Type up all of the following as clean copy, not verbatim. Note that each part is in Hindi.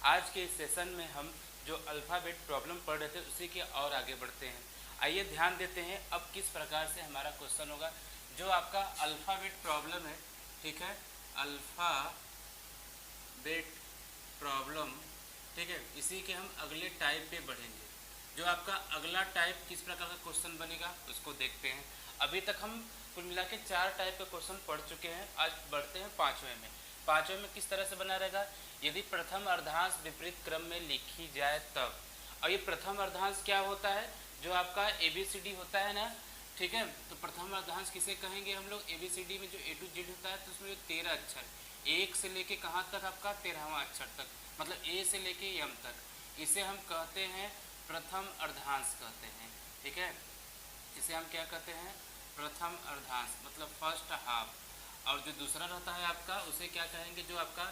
आज के इस सेशन में हम जो अल्फ़ाबेट प्रॉब्लम पढ़ रहे थे उसी के और आगे बढ़ते हैं। आइए ध्यान देते हैं अब किस प्रकार से हमारा क्वेश्चन होगा। जो आपका अल्फ़ाबेट प्रॉब्लम है, ठीक है, अल्फ़ाबेट प्रॉब्लम, ठीक है, इसी के हम अगले टाइप पे बढ़ेंगे। जो आपका अगला टाइप किस प्रकार का क्वेश्चन बनेगा उसको देखते हैं। अभी तक हम कुल मिला के 4 टाइप के क्वेश्चन पढ़ चुके हैं। आज बढ़ते हैं पाँचवें में। पाँचवें में किस तरह से बना रहेगा, यदि प्रथम अर्धांश विपरीत क्रम में लिखी जाए तब। और ये प्रथम अर्धांश क्या होता है, जो आपका ABCD होता है ना, ठीक है, तो प्रथम अर्धांश किसे कहेंगे हम लोग, ABCD में जो A to Z होता है तो उसमें जो 13 अक्षर, एक से लेके कहाँ तक आपका 13वां अक्षर तक, मतलब A से लेके M तक, इसे हम कहते हैं प्रथम अर्धांश कहते हैं। ठीक है, इसे हम क्या कहते हैं, प्रथम अर्धांश, मतलब फर्स्ट हाफ। और जो दूसरा रहता है आपका उसे क्या कहेंगे, जो आपका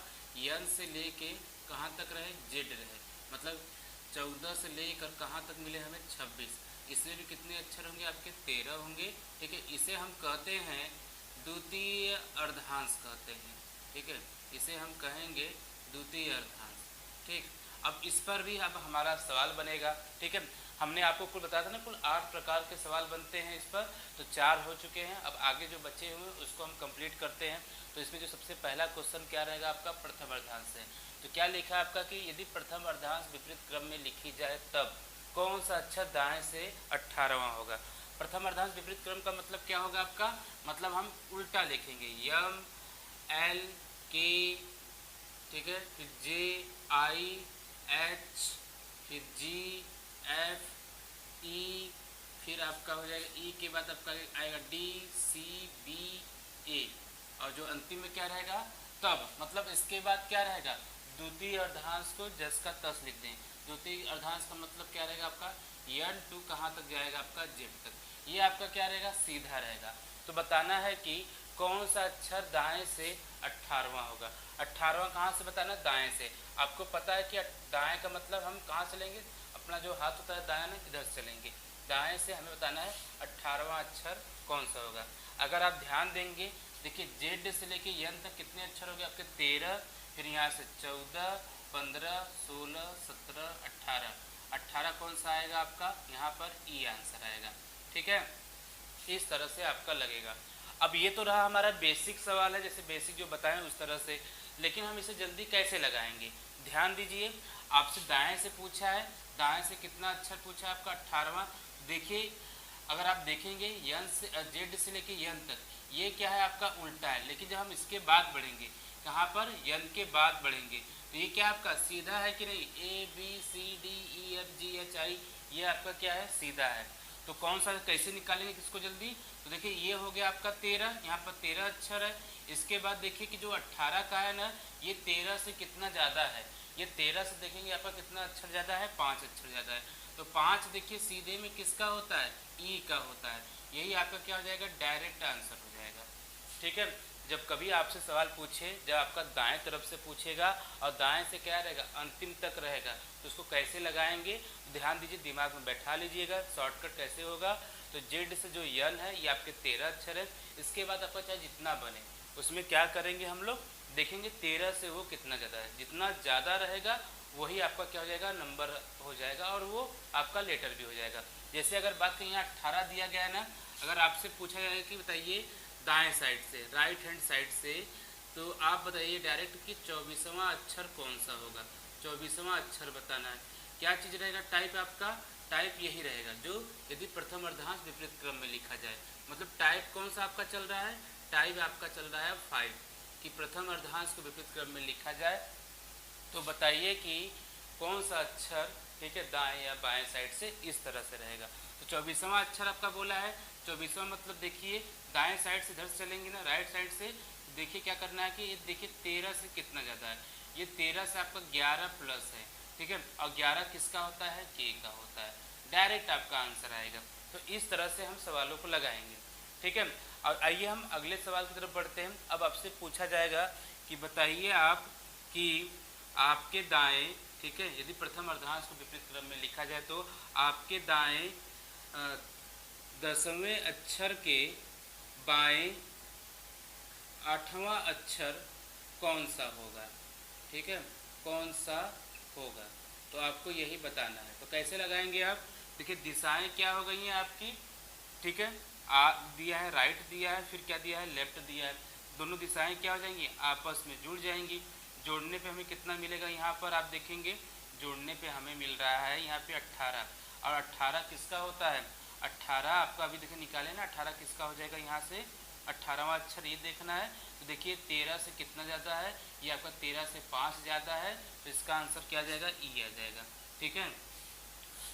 N से लेके कहाँ तक रहे, Z रहे, मतलब 14 से लेकर कहाँ तक मिले हमें 26। इसमें भी कितने अक्षर होंगे आपके, 13 होंगे। ठीक है, इसे हम कहते हैं द्वितीय अर्धांश कहते हैं। ठीक है, इसे हम कहेंगे द्वितीय अर्धांश। ठीक, अब इस पर भी अब हमारा सवाल बनेगा। ठीक है, हमने आपको कुल बताया था ना, कुल 8 प्रकार के सवाल बनते हैं इस पर, तो 4 हो चुके हैं। अब आगे जो बचे हुए हैं उसको हम कंप्लीट करते हैं। तो इसमें जो सबसे पहला क्वेश्चन क्या रहेगा आपका, प्रथम अर्धांश है। तो क्या लिखा है आपका कि यदि प्रथम अर्धांश विपरीत क्रम में लिखी जाए तब कौन सा अक्षर दाएं से 18वां होगा। प्रथम अर्धांश विपरीत क्रम का मतलब क्या होगा आपका, मतलब हम उल्टा लिखेंगे, M L K, ठीक है, फिर J I H, फिर G F E, फिर आपका हो जाएगा E के बाद आपका आएगा D C B A, और जो अंतिम में क्या रहेगा तब, मतलब इसके बाद क्या रहेगा, द्वितीय अर्धांश को जस का तस लिख दें। द्वितीय अर्धांश का मतलब क्या रहेगा आपका, N टू कहाँ तक जाएगा आपका, Z तक। ये आपका क्या रहेगा, सीधा रहेगा। तो बताना है कि कौन सा अक्षर दाएं से 18वां होगा। 18वां कहाँ से बताना, दाएं से। आपको पता है कि दाएं का मतलब हम कहाँ से लेंगे, अपना जो हाथ होता है दायां ना, इधर से लेंगे, दाएं से हमें बताना है 18वां अक्षर कौन सा होगा। अगर आप ध्यान देंगे, देखिए Z से लेके N तक कितने अक्षर हो गए आपके, 13, फिर यहाँ से 14, 15, 16, 17, 18। 18 कौन सा आएगा आपका, यहाँ पर E आंसर आएगा। ठीक है, इस तरह से आपका लगेगा। अब ये तो रहा हमारा बेसिक सवाल है, जैसे बेसिक जो बताएं उस तरह से, लेकिन हम इसे जल्दी कैसे लगाएंगे। ध्यान दीजिए, आपसे दाएं से पूछा है, दाएं से कितना अक्षर पूछा है आपका, 18वां। देखिए, अगर आप देखेंगे N से Z से लेके N तक, ये क्या है आपका उल्टा है, लेकिन जब हम इसके बाद बढ़ेंगे, कहाँ पर, N के बाद बढ़ेंगे, तो ये क्या आपका सीधा है कि नहीं, A B C D E F G H I, ये आपका क्या है, सीधा है। तो कौन सा, कैसे निकालेंगे किसको जल्दी, तो देखिए ये हो गया आपका 13, यहाँ पर 13 अक्षर है। इसके बाद देखिए कि जो 18 का है ना, ये 13 से कितना ज़्यादा है, ये 13 से देखेंगे आपका कितना अक्षर ज़्यादा है, 5 अक्षर ज़्यादा है। तो 5 देखिए सीधे में किसका होता है, E का होता है। यही आपका क्या हो जाएगा, डायरेक्ट आंसर हो जाएगा। ठीक है, जब कभी आपसे सवाल पूछे, जब आपका दाएं तरफ से पूछेगा और दाएं से क्या रहेगा, अंतिम तक रहेगा, तो उसको कैसे लगाएंगे, तो ध्यान दीजिए, दिमाग में बैठा लीजिएगा शॉर्टकट कैसे होगा। तो Z से जो N है ये आपके 13 अक्षर है। इसके बाद आपका चाहे जितना बने उसमें क्या करेंगे हम लोग, देखेंगे 13 से वो कितना ज़्यादा है, जितना ज़्यादा रहेगा वही आपका क्या हो जाएगा, नंबर हो जाएगा, और वो आपका लेटर भी हो जाएगा। जैसे अगर बात करें यहाँ 18 दिया गया है ना, अगर आपसे पूछा जाएगा कि बताइए दाएं साइड से, राइट हैंड साइड से, तो आप बताइए डायरेक्ट कि 24वां अक्षर कौन सा होगा। 24वां अक्षर बताना है, क्या चीज़ रहेगा, टाइप आपका, टाइप यही रहेगा जो यदि प्रथम अर्धांश विपरीत क्रम में लिखा जाए, मतलब टाइप कौन सा आपका चल रहा है, टाइप आपका चल रहा है 5, कि प्रथम अर्धांश को विपरीत क्रम में लिखा जाए। तो बताइए कि कौन सा अक्षर, ठीक है, दाएं या बाएं साइड से इस तरह से रहेगा। तो 24वां अक्षर आपका बोला है, 24वां मतलब देखिए दाएं साइड से इधर से चलेंगे ना, राइट साइड से, देखिए क्या करना है कि ये देखिए 13 से कितना ज़्यादा है, ये 13 से आपका 11 प्लस है। ठीक है, और 11 किसका होता है, K का होता है। डायरेक्ट आपका आंसर आएगा। तो इस तरह से हम सवालों को लगाएंगे। ठीक है, और आइए हम अगले सवाल की तरफ बढ़ते हैं। अब आपसे पूछा जाएगा कि बताइए आप कि आपके दाएं, ठीक है, यदि प्रथम अर्धांश को विपरीत क्रम में लिखा जाए तो आपके दाएं 10वें अक्षर के बाएं 8वां अक्षर कौन सा होगा। ठीक है, कौन सा होगा। तो आपको यही बताना है। तो कैसे लगाएंगे आप? देखिए दिशाएं क्या हो गई हैं आपकी, ठीक है, दिया है राइट, दिया है, फिर क्या दिया है लेफ्ट दिया है। दोनों दिशाएं क्या हो जाएंगी? आपस में जुड़ जाएंगी। जोड़ने पे हमें कितना मिलेगा? यहाँ पर आप देखेंगे जोड़ने पे हमें मिल रहा है यहाँ पे 18। और 18 किसका होता है? 18 आपका अभी देखिए निकाले ना, 18 किसका हो जाएगा? यहाँ से 18वां अक्षर ये देखना है। तो देखिए 13 से कितना ज़्यादा है? ये आपका 13 से 5 ज़्यादा है, तो इसका आंसर क्या आ जाएगा? ई आ जाएगा। ठीक है,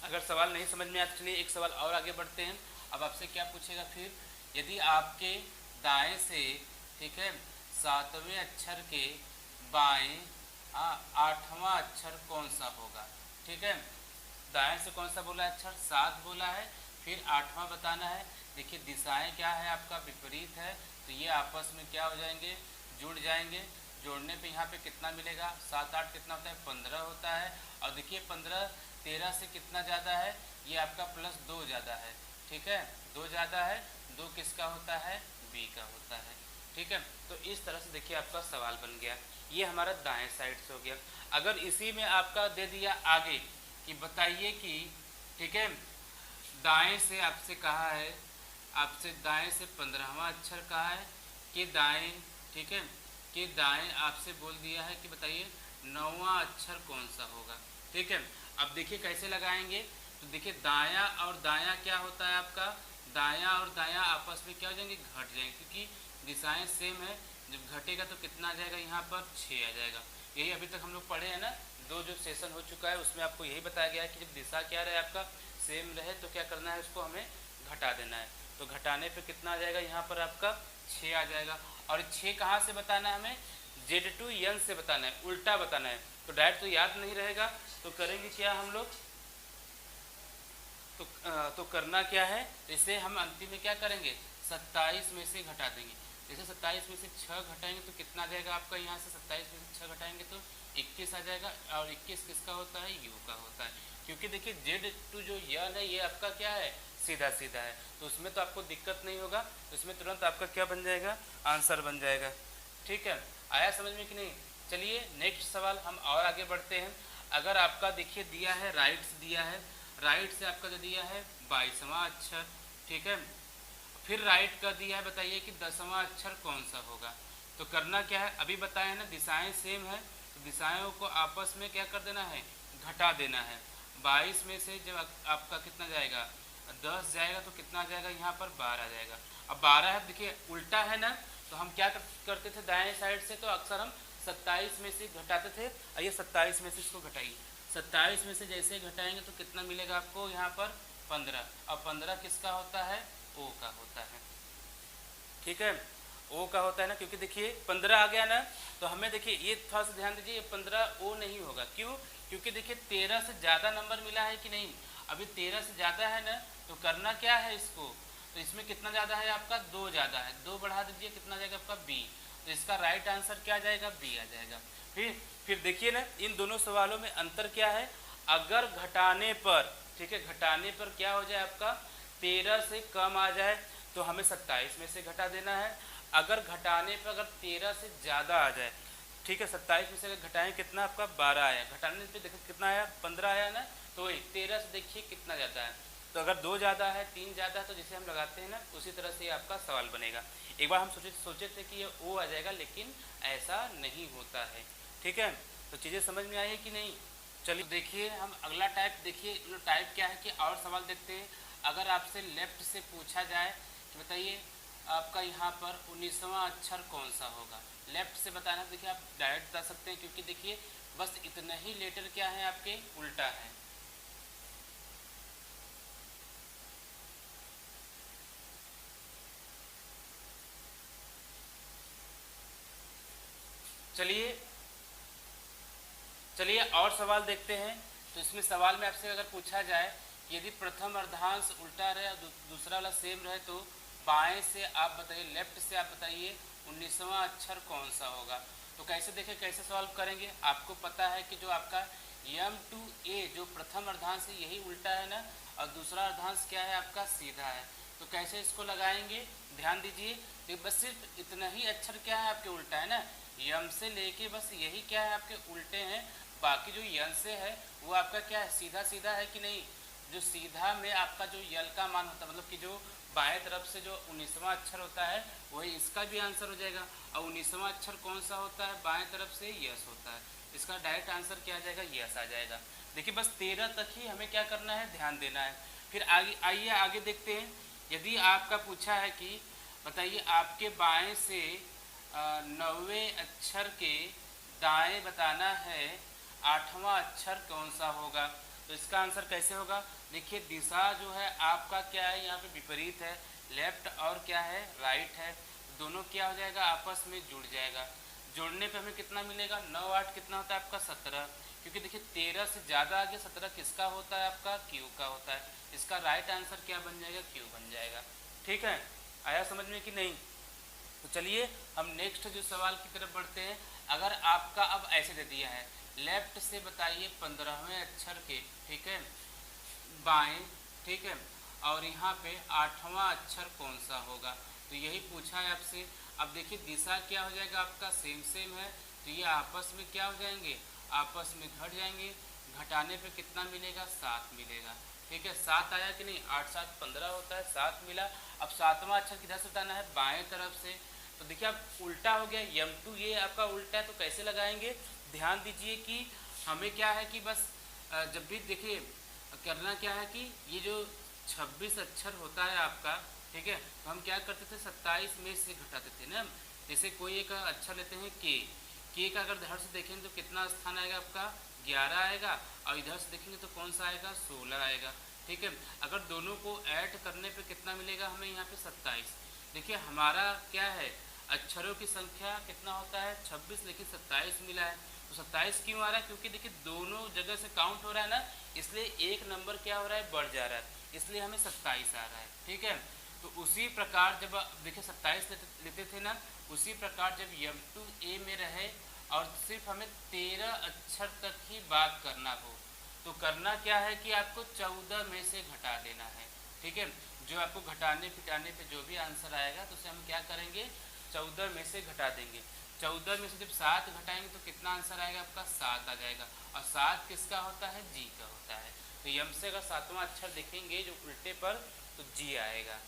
अगर सवाल नहीं समझ में आता, चलिए एक सवाल और आगे बढ़ते हैं। अब आपसे क्या पूछेगा फिर? यदि आपके दाएं से, ठीक है, 7वें अक्षर के बाएं 8वां अक्षर कौन सा होगा? ठीक है, दाएं से कौन सा बोला है अक्षर? 7 बोला है, फिर 8वां बताना है। देखिए दिशाएं क्या है आपका? विपरीत है, तो ये आपस में क्या हो जाएंगे? जुड़ जाएंगे। जोड़ने पे यहाँ पे कितना मिलेगा? 7 8 कितना होता है? 15 होता है। और देखिए 15 13 से कितना ज़्यादा है? ये आपका +2 ज़्यादा है। ठीक है, 2 ज़्यादा है, 2 किसका होता है? बी का होता है। ठीक है, तो इस तरह से देखिए आपका सवाल बन गया। ये हमारा दाएं साइड से हो गया। अगर इसी में आपका दे दिया आगे कि बताइए कि, ठीक है, दाएं से आपसे कहा है, आपसे दाएं से 15वां अक्षर कहा है कि दाएं, ठीक है, कि दाएं आपसे बोल दिया है कि बताइए 9वां अक्षर कौन सा होगा। ठीक है, अब देखिए कैसे लगाएंगे। तो देखिए दायां और दायां क्या होता है आपका? दायां और दायां आपस में क्या हो जाएंगे? घट जाएंगे, क्योंकि दिशाएं सेम है। जब घटेगा तो कितना आ जाएगा? यहाँ पर 6 आ जाएगा। यही अभी तक हम लोग पढ़े हैं ना, 2 जो सेशन हो चुका है उसमें आपको यही बताया गया है कि जब दिशा क्या रहे आपका सेम रहे तो क्या करना है? उसको हमें घटा देना है। तो घटाने पे कितना आ जाएगा? यहाँ पर आपका 6 आ जाएगा। और 6 कहाँ से बताना है हमें? Z2 N से बताना है, उल्टा बताना है। तो डायरेक्ट तो याद नहीं रहेगा, तो करेंगे क्या हम लोग? तो करना क्या है? इसे हम अंतिम में क्या करेंगे? 27 में से घटा देंगे। जैसे 27 में से 6 घटाएंगे तो कितना आ जाएगा आपका? यहाँ से 27 में से 6 घटाएंगे तो 21 आ जाएगा। और 21 किसका होता है? यू का होता है। क्योंकि देखिए Z2 जो यन है ये आपका क्या है? सीधा सीधा है, तो उसमें तो आपको दिक्कत नहीं होगा। तो इसमें तुरंत आपका क्या बन जाएगा? आंसर बन जाएगा। ठीक है, आया समझ में कि नहीं? चलिए नेक्स्ट सवाल हम और आगे बढ़ते हैं। अगर आपका देखिए दिया है राइट से, दिया है राइट से आपका जो दिया है 22वां अक्षर, ठीक है, फिर राइट का दिया है बताइए कि 10वां अक्षर कौन सा होगा। तो करना क्या है? अभी बताया है ना दिशाएं सेम है, तो दिशाओं को आपस में क्या कर देना है? घटा देना है। 22 में से जब आपका कितना जाएगा? 10 जाएगा तो कितना आ जाएगा? यहाँ पर 12 जाएगा। अब 12 है, देखिए उल्टा है ना, तो हम क्या करते थे दाएं साइड से? तो अक्सर हम 27 में से घटाते थे। आइए 27 में से इसको घटाइए। 27 में से जैसे घटाएंगे तो कितना मिलेगा आपको? यहाँ पर 15। और 15 किसका होता है? ओ का होता है। ठीक है, ओ का होता है ना, क्योंकि देखिए 15 आ गया ना, तो हमें देखिए ये थोड़ा सा ध्यान दीजिए, 15 ओ नहीं होगा। क्यों? क्योंकि देखिए 13 से ज़्यादा नंबर मिला है कि नहीं? अभी 13 से ज़्यादा है ना, तो करना क्या है इसको? तो इसमें कितना ज़्यादा है आपका? 2 ज़्यादा है, 2 बढ़ा दीजिए, कितना जाएगा आपका? बी। तो इसका राइट आंसर क्या जाएगा? बी आ जाएगा। फिर देखिए ना, इन दोनों सवालों में अंतर क्या है? अगर घटाने पर, ठीक है, घटाने पर क्या हो जाए आपका? 13 से कम आ जाए तो हमें 27 में से घटा देना है। अगर घटाने पर अगर 13 से ज़्यादा आ जाए, ठीक है, 27 में से अगर घटाएं कितना आपका? 12 आया। घटाने पे देखो कितना आया? 15 आया ना। तो वही 13 से देखिए कितना ज़्यादा है। तो अगर 2 ज़्यादा है, 3 ज़्यादा है, तो जिसे हम लगाते हैं ना उसी तरह से आपका सवाल बनेगा। एक बार हम सोचे थे कि ये ओ आ जाएगा, लेकिन ऐसा नहीं होता है। ठीक है, तो चीज़ें समझ में आई है कि नहीं? चलिए देखिए हम अगला टाइप, देखिए जो टाइप क्या है कि और सवाल देखते हैं। अगर आपसे लेफ्ट से पूछा जाए कि बताइए आपका यहाँ पर 19वां अक्षर कौन सा होगा। लेफ्ट से बताना, देखिए आप डायरेक्ट बता सकते हैं, क्योंकि देखिए बस इतना ही लेटर क्या है आपके? उल्टा है। चलिए और सवाल देखते हैं। तो इसमें सवाल में आपसे अगर पूछा जाए कि यदि प्रथम अर्धांश उल्टा रहे और दूसरा वाला सेम रहे, तो बाएं से आप बताइए, लेफ्ट से आप बताइए 19वां अक्षर कौन सा होगा। तो कैसे देखें, कैसे सॉल्व करेंगे? आपको पता है कि जो आपका M2A जो प्रथम अर्धांश है यही उल्टा है ना, और दूसरा अर्धांश क्या है आपका? सीधा है। तो कैसे इसको लगाएंगे? ध्यान दीजिए, तो बस सिर्फ इतना ही अक्षर क्या है आपके? उल्टा है ना। यम से लेके बस यही क्या है आपके? उल्टे हैं। बाकी जो यल से है वो आपका क्या है, सीधा सीधा है कि नहीं। जो सीधा में आपका जो यल का मान होता है, मतलब कि जो बाएं तरफ से जो 19वां अक्षर होता है वही इसका भी आंसर हो जाएगा। और 19वां अक्षर कौन सा होता है, बाएं तरफ से यस होता है। इसका डायरेक्ट आंसर क्या आ जाएगा, यस आ जाएगा। देखिए बस 13 तक ही हमें क्या करना है, ध्यान देना है। फिर आगे आइए आगे देखते हैं। यदि आपका पूछा है कि बताइए आपके बाएं से 9वें अक्षर के दाएं बताना है 8वां अक्षर कौन सा होगा, तो इसका आंसर कैसे होगा। देखिए दिशा जो है आपका क्या है, यहाँ पे विपरीत है, लेफ्ट और क्या है, राइट है। दोनों क्या हो जाएगा, आपस में जुड़ जाएगा। जोड़ने पे हमें कितना मिलेगा, 9 8 कितना होता है आपका 17, क्योंकि देखिए 13 से ज़्यादा आगे 17 किसका होता है, आपका क्यू का होता है। इसका राइट आंसर क्या बन जाएगा, क्यू बन जाएगा। ठीक है, आया समझ में कि नहीं। तो चलिए हम नेक्स्ट जो सवाल की तरफ बढ़ते हैं। अगर आपका अब ऐसे दे दिया है, लेफ्ट से बताइए 15वें अक्षर के, ठीक है, बाएं, ठीक है, और यहाँ पे 8वां अक्षर कौन सा होगा, तो यही पूछा है आपसे। अब देखिए दिशा क्या हो जाएगा आपका, सेम सेम है, तो ये आपस में क्या हो जाएंगे, आपस में घट जाएंगे। घटाने पे कितना मिलेगा, 7 मिलेगा। ठीक है, 7 आया कि नहीं, 8 7 15 होता है, 7 मिला। अब 7वां अक्षर किधर से बताना है, बाएं तरफ से। तो देखिए अब उल्टा हो गया, M2 ये आपका उल्टा है, तो कैसे लगाएंगे, ध्यान दीजिए कि हमें क्या है कि बस जब भी देखिए करना क्या है कि ये जो 26 अक्षर होता है आपका, ठीक है, तो हम क्या करते थे, 27 में से घटाते थे ना। जैसे कोई एक अक्षर लेते हैं के का अगर इधर से देखेंगे तो कितना स्थान आएगा आपका, 11 आएगा, और इधर से देखेंगे तो कौन सा आएगा, 16 आएगा। ठीक है, अगर दोनों को ऐड करने पे कितना मिलेगा हमें यहाँ पे, 27। देखिए हमारा क्या है, अक्षरों की संख्या कितना होता है, 26, लेकिन 27 मिला है। तो 27 क्यों आ रहा है, क्योंकि देखिए दोनों जगह से काउंट हो रहा है ना, इसलिए एक नंबर क्या हो रहा है, बढ़ जा रहा है, इसलिए हमें 27 आ रहा है। ठीक है, तो उसी प्रकार जब देखिए 27 लेते थे ना, उसी प्रकार जब M2 A में रहे और सिर्फ हमें 13 अक्षर तक ही बात करना हो, तो करना क्या है कि आपको 14 में से घटा देना है। ठीक है, जो आपको घटाने पिटाने पे जो भी आंसर आएगा तो उसे हम क्या करेंगे, 14 में से घटा देंगे। 14 में से जब 7 घटाएंगे तो कितना आंसर आएगा आपका, 7 आ जाएगा। और 7 किसका होता है, जी का होता है। तो यम से अगर 7वां अक्षर देखेंगे जो उल्टे पर, तो जी आएगा।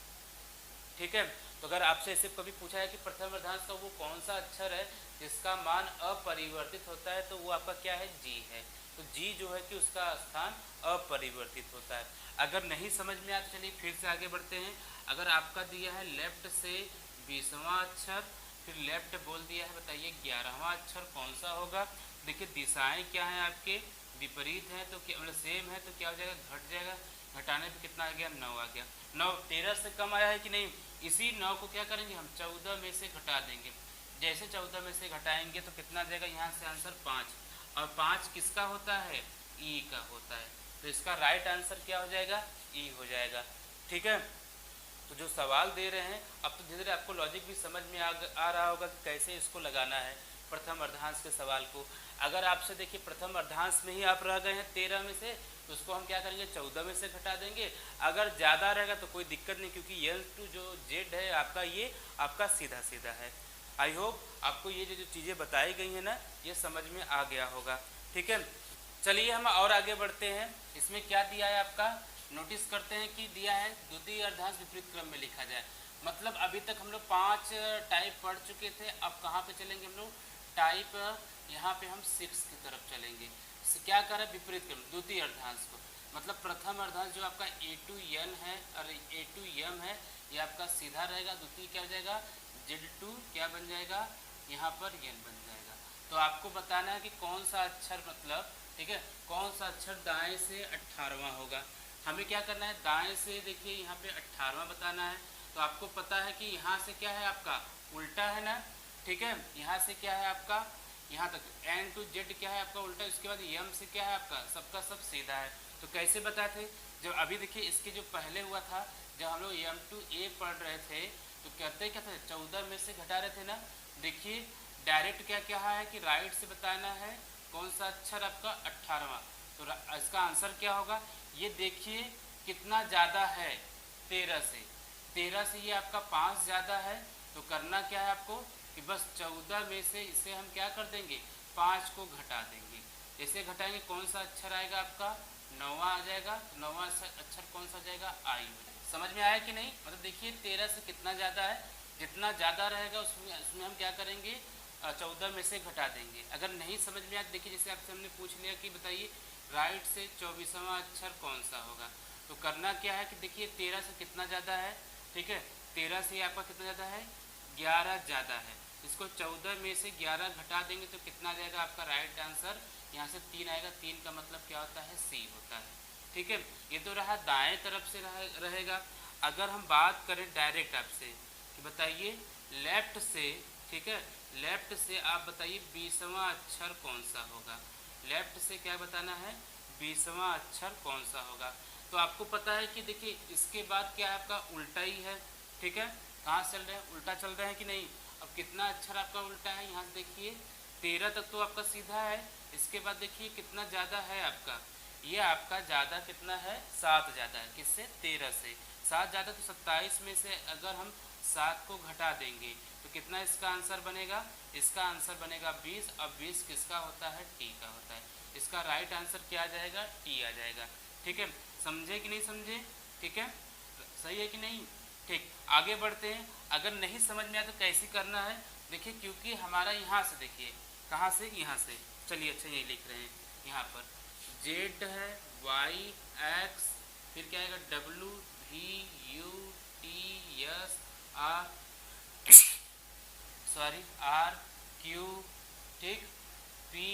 ठीक है, तो अगर आपसे ऐसे कभी पूछा है कि प्रथम अर्धांश का वो कौन सा अक्षर है जिसका मान अपरिवर्तित होता है, तो वो आपका क्या है, जी है। तो जी जो है कि उसका स्थान अपरिवर्तित होता है। अगर नहीं समझ में आया तो चलिए फिर से आगे बढ़ते हैं। अगर आपका दिया है लेफ्ट से 20वां अक्षर, फिर लेफ्ट बोल दिया है, बताइए 11वां अक्षर कौन सा होगा। देखिए दिशाएं क्या हैं आपके, विपरीत है, तो क्या मतलब सेम है, तो क्या हो जाएगा, घट जाएगा। घटाने पे कितना आ गया, 9 आ गया। 9 13 से कम आया है कि नहीं, इसी 9 को क्या करेंगे हम, 14 में से घटा देंगे। जैसे 14 में से घटाएंगे तो कितना आ जाएगा, यहाँ से आंसर 5, और 5 किसका होता है, ई का होता है। तो इसका राइट आंसर क्या हो जाएगा, ई हो जाएगा। ठीक है, तो जो सवाल दे रहे हैं अब तो धीरे धीरे आपको लॉजिक भी समझ में आ रहा होगा कि कैसे इसको लगाना है प्रथम अर्धांश के सवाल को। अगर आपसे देखिए प्रथम अर्धांश में ही आप रह गए हैं 13 में से, तो उसको हम क्या करेंगे, 14 में से घटा देंगे। अगर ज़्यादा रहेगा तो कोई दिक्कत नहीं, क्योंकि L2 जो Z है आपका, ये आपका सीधा सीधा है। आई होप आपको ये जो चीज़ें बताई गई हैं ना, ये समझ में आ गया होगा। ठीक है, चलिए हम और आगे बढ़ते हैं। इसमें क्या दिया है आपका, नोटिस करते हैं कि दिया है द्वितीय अर्धांश विपरीत क्रम में लिखा जाए। मतलब अभी तक हम लोग 5 टाइप पढ़ चुके थे, अब कहाँ पे चलेंगे हम लोग, टाइप यहाँ पे हम 6 की तरफ चलेंगे। क्या कर रहे हैं, विपरीत क्रम, द्वितीय अर्धांश को। मतलब प्रथम अर्धांश जो आपका A2 N है और A2 M है, ये आपका सीधा रहेगा। द्वितीय क्या हो जाएगा, Z2 क्या बन जाएगा, यहाँ पर N बन जाएगा। तो आपको बताना है कि कौन सा अक्षर, मतलब ठीक है, कौन सा अक्षर दाएं से 18वां होगा। हमें क्या करना है, दाएं से देखिए यहाँ पे 18वां बताना है। तो आपको पता है कि यहाँ से क्या है आपका, उल्टा है ना। ठीक है, यहाँ से क्या है आपका, यहाँ तक N to Z क्या है आपका उल्टा, उसके बाद M से क्या है आपका, सबका सब सीधा है। तो कैसे बताते, जब अभी देखिए इसके जो पहले हुआ था, जब हम लोग M2 A पढ़ रहे थे, तो कहते क्या थे, 14 में से घटा रहे थे ना। देखिए डायरेक्ट क्या क्या है कि राइट से बताना है कौन सा अक्षर आपका, 18वां। तो इसका आंसर क्या होगा, ये देखिए कितना ज़्यादा है, 13 से। 13 से ये आपका 5 ज़्यादा है। तो करना क्या है आपको कि बस 14 में से इसे हम क्या कर देंगे, 5 को घटा देंगे। जैसे घटाएंगे कौन सा अक्षर आएगा आपका, 9वां आ जाएगा। तो 9वां अक्षर कौन सा हो जाएगा, आई हो जाएगा। समझ में आया कि नहीं? मतलब देखिए 13 से कितना ज़्यादा है, जितना ज़्यादा रहेगा उसमें हम क्या करेंगे, 14 में से घटा देंगे। अगर नहीं समझ में आया देखिए जैसे आपसे हमने पूछ लिया कि बताइए राइट से 24वां अक्षर कौन सा होगा, तो करना क्या है कि देखिए 13 से कितना ज़्यादा है, ठीक है, 13 से आपका कितना ज़्यादा है, 11 ज़्यादा है। इसको 14 में से 11 घटा देंगे तो कितना जाएगा आपका राइट आंसर, यहाँ से 3 आएगा। 3 का मतलब क्या होता है, सी होता है। ठीक है, ये तो रहा दाएं तरफ से रहेगा। अगर हम बात करें डायरेक्ट आपसे कि बताइए लेफ्ट से, ठीक है, लेफ्ट से आप बताइए 20वां अक्षर कौन सा होगा। लेफ्ट से क्या बताना है, 20वां अक्षर कौन सा होगा। तो आपको पता है कि देखिए इसके बाद क्या है आपका, उल्टा ही है। ठीक है, कहाँ चल रहे हैं, उल्टा चल रहे हैं कि नहीं। अब कितना अक्षर आपका उल्टा है, यहाँ से देखिए 13 तक तो आपका सीधा है, इसके बाद देखिए कितना ज़्यादा है आपका, ये आपका ज़्यादा कितना है, 7 ज़्यादा है। किससे, 13 से 7 ज़्यादा। तो 27 में से अगर हम 7 को घटा देंगे तो कितना इसका आंसर बनेगा, इसका आंसर बनेगा 20। अब 20 किसका होता है, टी का होता है। इसका राइट आंसर क्या आ जाएगा, टी आ जाएगा। ठीक है, समझे कि नहीं समझे, ठीक है, सही है कि नहीं। ठीक, आगे बढ़ते हैं। अगर नहीं समझ में आया तो कैसे करना है, देखिए क्योंकि हमारा यहाँ से देखिए कहाँ से, यहाँ से, चलिए अच्छा यही लिख रहे हैं, यहाँ पर जेड है, वाई एक्स, फिर क्या आएगा W V U T S R, sorry R Q, ठीक, पी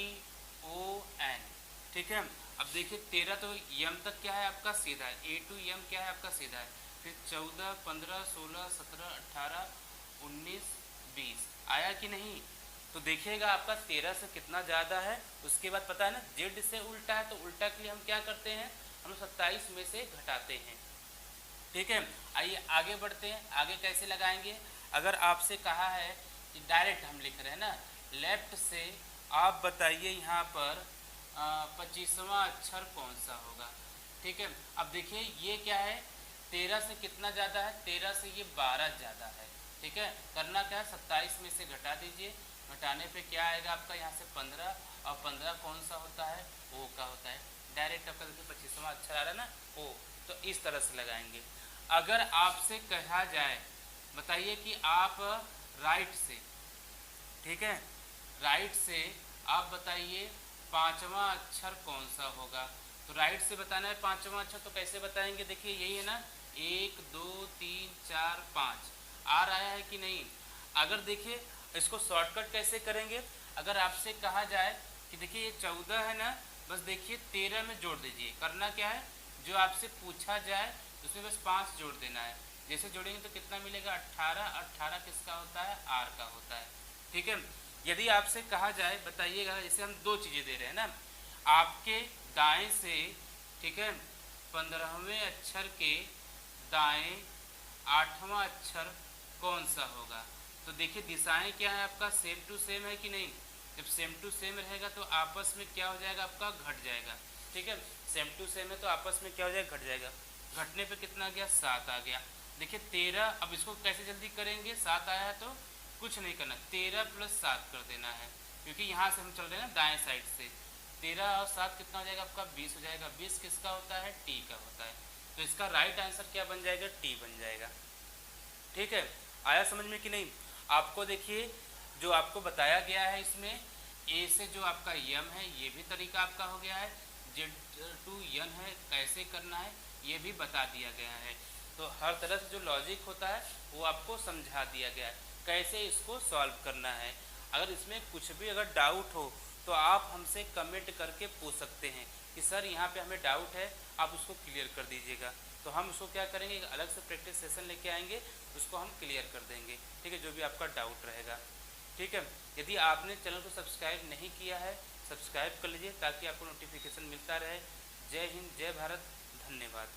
ओ एन। ठीक है, अब देखिए 13 तो यम तक क्या है आपका सीधा है, ए टू यम क्या है आपका सीधा है। फिर 14, 15, 16, 17, 18, 19, 20 आया कि नहीं। तो देखिएगा आपका 13 से कितना ज़्यादा है। उसके बाद पता है ना जेड से उल्टा है, तो उल्टा के लिए हम क्या करते हैं, हम 27 में से घटाते हैं। ठीक है, आइए आगे बढ़ते हैं। आगे कैसे लगाएंगे, अगर आपसे कहा है कि डायरेक्ट हम लिख रहे हैं ना, लेफ्ट से आप बताइए यहाँ पर 25वां अक्षर कौन सा होगा। ठीक है, अब देखिए ये क्या है, 13 से कितना ज़्यादा है, 13 से ये 12 ज़्यादा है। ठीक है, करना क्या है, 27 में से घटा दीजिए। घटाने पे क्या आएगा आपका, यहाँ से 15, और 15 कौन सा होता है, ओ का होता है। डायरेक्ट आपका देखिए 25वां अक्षर आ रहा है ना, ओ। तो इस तरह से लगाएंगे। अगर आपसे कहा जाए बताइए कि आप राइट से, ठीक है, राइट से आप बताइए 5वां अक्षर कौन सा होगा। तो राइट से बताना है 5वां अक्षर, तो कैसे बताएंगे, देखिए यही है ना, 1 2 3 4 5 आ रहा है कि नहीं। अगर देखिए इसको शॉर्टकट कैसे करेंगे, अगर आपसे कहा जाए कि देखिए ये 14 है ना, बस देखिए 13 में जोड़ दीजिए। करना क्या है, जो आपसे पूछा जाए उसमें बस 5 जोड़ देना है। जैसे जोड़ेंगे तो कितना मिलेगा, 18। 18 किसका होता है, आर का होता है। ठीक है, यदि आपसे कहा जाए बताइएगा, जैसे हम दो चीज़ें दे रहे हैं ना, आपके दाएं से, ठीक है, 15वें अक्षर के दाएं 8वां अक्षर कौन सा होगा। तो देखिए दिशाएं क्या है आपका, सेम टू सेम है कि नहीं। जब सेम टू सेम रहेगा तो आपस में क्या हो जाएगा आपका, घट जाएगा। ठीक है, सेम टू सेम है तो आपस में क्या हो जाएगा, घट जाएगा। घटने पे कितना आ गया, 7 आ गया। देखिए 13, अब इसको कैसे जल्दी करेंगे, 7 आया है तो कुछ नहीं करना, 13 + 7 कर देना है, क्योंकि यहाँ से हम चल रहे हैं ना दाएं साइड से। 13 और 7 कितना हो जाएगा आपका, 20 हो जाएगा। 20 किसका होता है, टी का होता है। तो इसका राइट आंसर क्या बन जाएगा, टी बन जाएगा। ठीक है, आया समझ में कि नहीं। आपको देखिए जो आपको बताया गया है इसमें, ए से जो आपका यम है ये भी तरीका आपका हो गया है, जेड टू यन है कैसे करना है ये भी बता दिया गया है। तो हर तरह से जो लॉजिक होता है वो आपको समझा दिया गया है, कैसे इसको सॉल्व करना है। अगर इसमें कुछ भी अगर डाउट हो तो आप हमसे कमेंट करके पूछ सकते हैं कि सर यहाँ पे हमें डाउट है, आप उसको क्लियर कर दीजिएगा। तो हम उसको क्या करेंगे, एक अलग से प्रैक्टिस सेशन लेके आएंगे, उसको हम क्लियर कर देंगे। ठीक है, जो भी आपका डाउट रहेगा। ठीक है, यदि आपने चैनल को सब्सक्राइब नहीं किया है सब्सक्राइब कर लीजिए ताकि आपको नोटिफिकेशन मिलता रहे। जय हिंद, जय भारत, धन्यवाद।